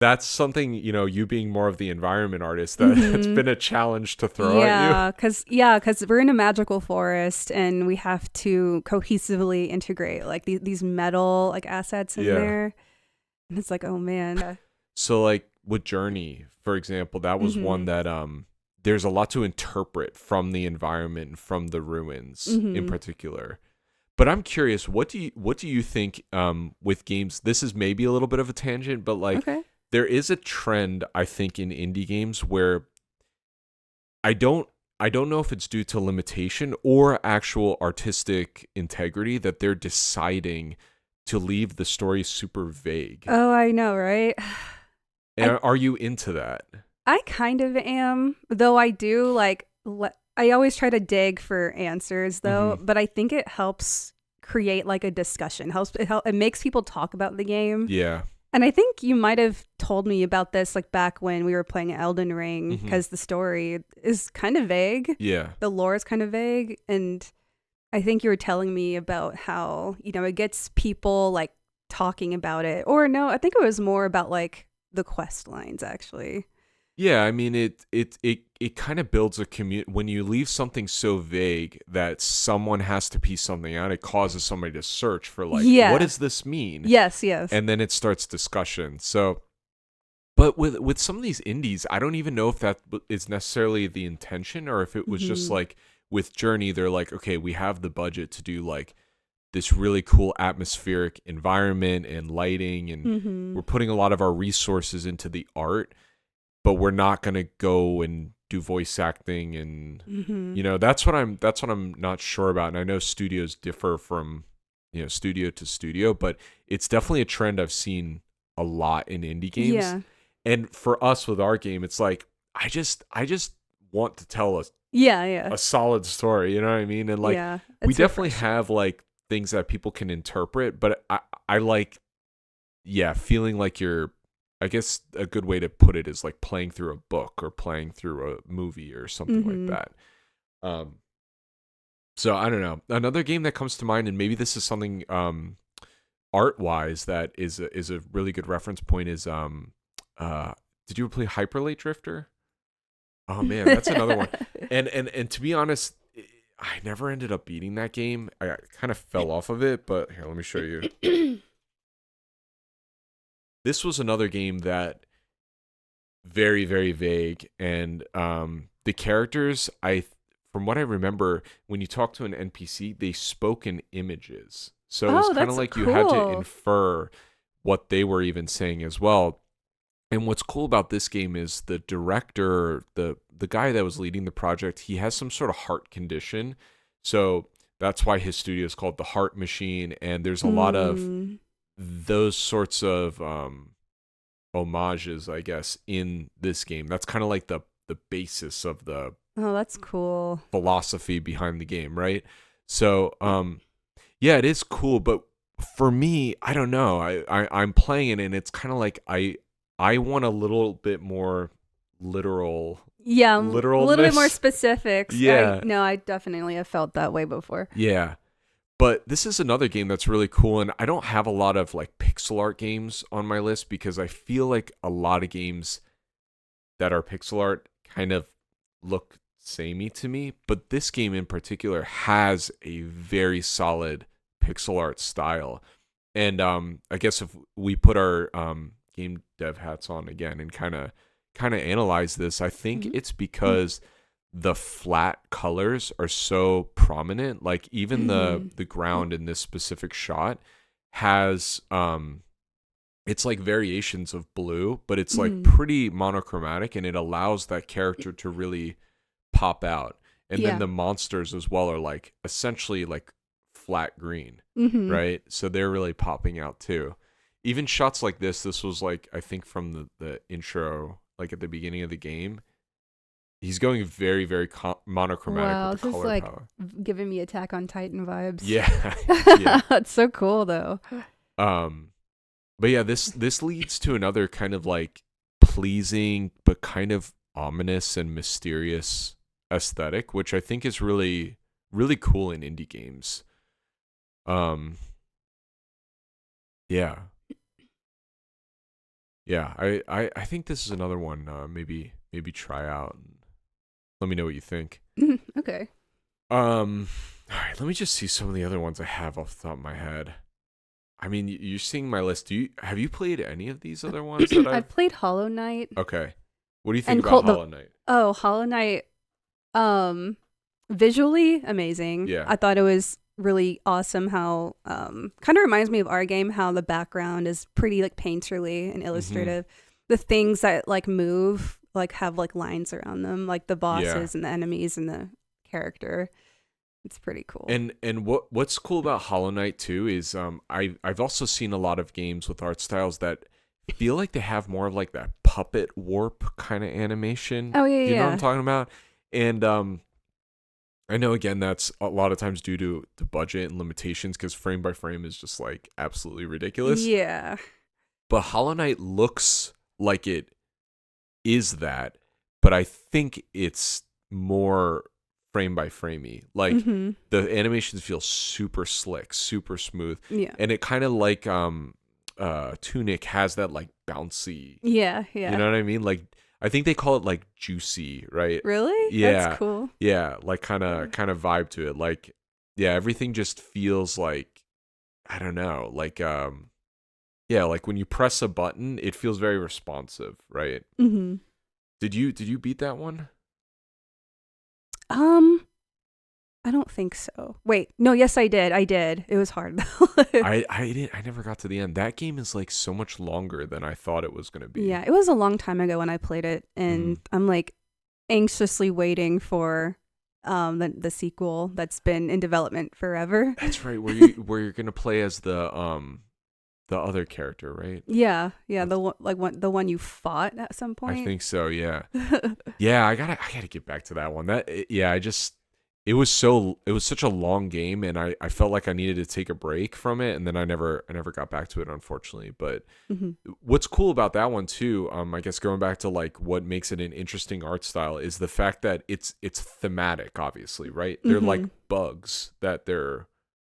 that's something, you being more of the environment artist, that it's been a challenge to throw at because we're in a magical forest and we have to cohesively integrate like these metal like assets you. in Yeah. there. And it's like, oh man. So like with Journey, for example, that was one that there's a lot to interpret from the environment and from the ruins in particular. But I'm curious, what do you think with games? This is maybe a little bit of a tangent, but like Okay. there is a trend, I think, in indie games where I don't know if it's due to limitation or actual artistic integrity that they're deciding to leave the story super vague. Oh, I know, right? And are you into that? I kind of am, though I do like I always try to dig for answers though, but I think it helps create like a discussion. It makes people talk about the game. Yeah. And I think you might have told me about this like back when we were playing Elden Ring because the story is kind of vague. Yeah. The lore is kind of vague, and I think you were telling me about how, it gets people like talking about it. Or no, I think it was more about like the quest lines actually. Yeah, I mean it kind of builds a community when you leave something so vague that someone has to piece something out. It causes somebody to search for like, what does this mean? Yes. And then it starts discussion. So, but with some of these indies, I don't even know if that is necessarily the intention or if it was just like with Journey, they're like, okay, we have the budget to do like this really cool atmospheric environment and lighting, and we're putting a lot of our resources into the art, but we're not going to go and do voice acting. And that's what I'm not sure about. And I know studios differ from studio to studio, but it's definitely a trend I've seen a lot in indie games. Yeah. And for us with our game, it's like I just want to tell a solid story, you know what I mean? And like we definitely have like things that people can interpret, but I like feeling like you're, I guess a good way to put it is like playing through a book or playing through a movie or something like that. So I don't know. Another game that comes to mind, and maybe this is something art-wise that is a really good reference point, is did you ever play Hyper Light Drifter? Oh man, that's another one. And to be honest, I never ended up beating that game. I kind of fell off of it, but here, let me show you. This was another game that very, very vague, and the characters, from what I remember, when you talk to an NPC, they spoke in images. So it was kind of like you had to infer what they were even saying as well. And what's cool about this game is the director, the guy that was leading the project, he has some sort of heart condition. So that's why his studio is called The Heart Machine, and there's a lot of those sorts of homages, I guess, in this game. That's kind of like the basis of the that's cool philosophy behind the game, right? So yeah, it is cool, but for me, I don't know. I'm playing it and it's kind of like I want a little bit more literal. Yeah, a little bit more specifics. Yeah. I definitely have felt that way before. Yeah. But this is another game that's really cool, and I don't have a lot of like pixel art games on my list because I feel like a lot of games that are pixel art kind of look samey to me, but this game in particular has a very solid pixel art style. And I guess if we put our game dev hats on again and kind of analyze this, I think it's because the flat colors are so prominent. Like even the ground in this specific shot has it's like variations of blue, but it's like pretty monochromatic, and it allows that character to really pop out. And then the monsters as well are like essentially like flat green, right? So they're really popping out too. Even shots like this was like, I think from the intro, like at the beginning of the game, he's going very, very monochromatic. Wow, with the this color is like power. giving me Attack on Titan vibes. Yeah. That's so cool though. But yeah, this leads to another kind of like pleasing but kind of ominous and mysterious aesthetic, which I think is really, really cool in indie games. Yeah. Yeah, I think this is another one. Maybe try out. And let me know what you think. Okay. All right. Let me just see some of the other ones I have off the top of my head. I mean, you're seeing my list. Have you played any of these other ones that I've played Hollow Knight. Okay. What do you think And about Hollow Knight? Hollow Knight, visually amazing. Yeah. I thought it was really awesome how kind of reminds me of our game, how the background is pretty like painterly and illustrative. The things that like move like have like lines around them, like the bosses and the enemies and the character. It's pretty cool. And what's cool about Hollow Knight too is I've also seen a lot of games with art styles that feel like they have more of like that puppet warp kind of animation. Oh yeah, you know what I'm talking about? And I know again that's a lot of times due to the budget and limitations because frame by frame is just like absolutely ridiculous. Yeah. But Hollow Knight looks like it is that, but I think it's more frame by framey. Like the animations feel super slick, super smooth. Yeah. And it kind of like Tunic has that like bouncy. Yeah. You know what I mean? Like I think they call it like juicy, right? Really? Yeah. That's cool. Yeah, like kind of vibe to it. Like yeah, everything just feels like I don't know, like yeah, like when you press a button, it feels very responsive, right? Did you beat that one? I don't think so. Wait, no, yes I did. It was hard though. I never got to the end. That game is like so much longer than I thought it was going to be. Yeah, it was a long time ago when I played it and I'm like anxiously waiting for the sequel that's been in development forever. That's right. Where you're going to play as the other character, right? Yeah, the one you fought at some point. I think so, yeah. Yeah, I got to get back to that one. It was such a long game and I felt like I needed to take a break from it and then I never got back to it unfortunately. But what's cool about that one too, I guess going back to like what makes it an interesting art style is the fact that it's thematic, obviously, right? They're like bugs that they're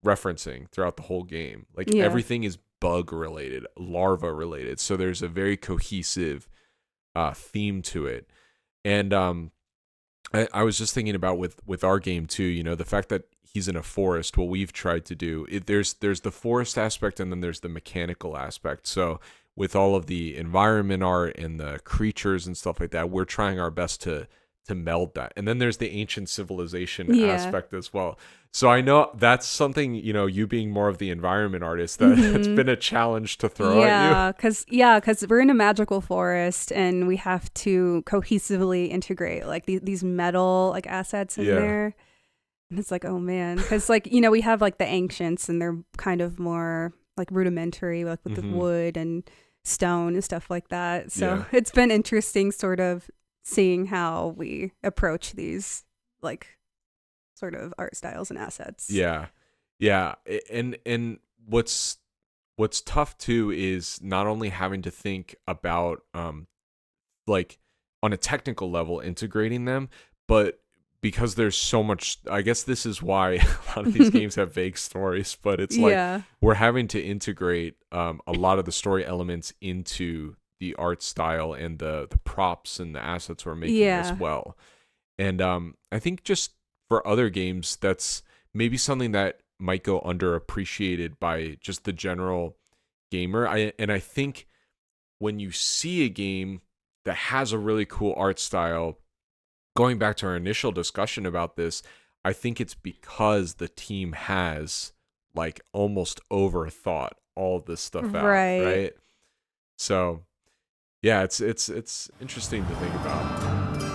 referencing throughout the whole game. Like everything is bug related, larva related. So there's a very cohesive theme to it. And I was just thinking about with our game too, you know, the fact that he's in a forest, what we've tried to do, there's the forest aspect and then there's the mechanical aspect. So with all of the environment art and the creatures and stuff like that, we're trying our best to meld that. And then there's the ancient civilization aspect as well. So I know that's something, you know, you being more of the environment artist, that's been a challenge to throw at you. Because we're in a magical forest and we have to cohesively integrate like these metal like assets in there. And it's like, oh man, because like, you know, we have like the ancients and they're kind of more like rudimentary, like with the wood and stone and stuff like that. So it's been interesting sort of seeing how we approach these like sort of art styles and assets. Yeah. And what's tough too is not only having to think about like on a technical level integrating them, but because there's so much, I guess this is why a lot of these games have vague stories, but it's like we're having to integrate a lot of the story elements into the art style and the props and the assets we're making as well. And I think just for other games, that's maybe something that might go underappreciated by just the general gamer. I think when you see a game that has a really cool art style, going back to our initial discussion about this, I think it's because the team has like almost overthought all of this stuff out, right? So yeah, it's interesting to think about.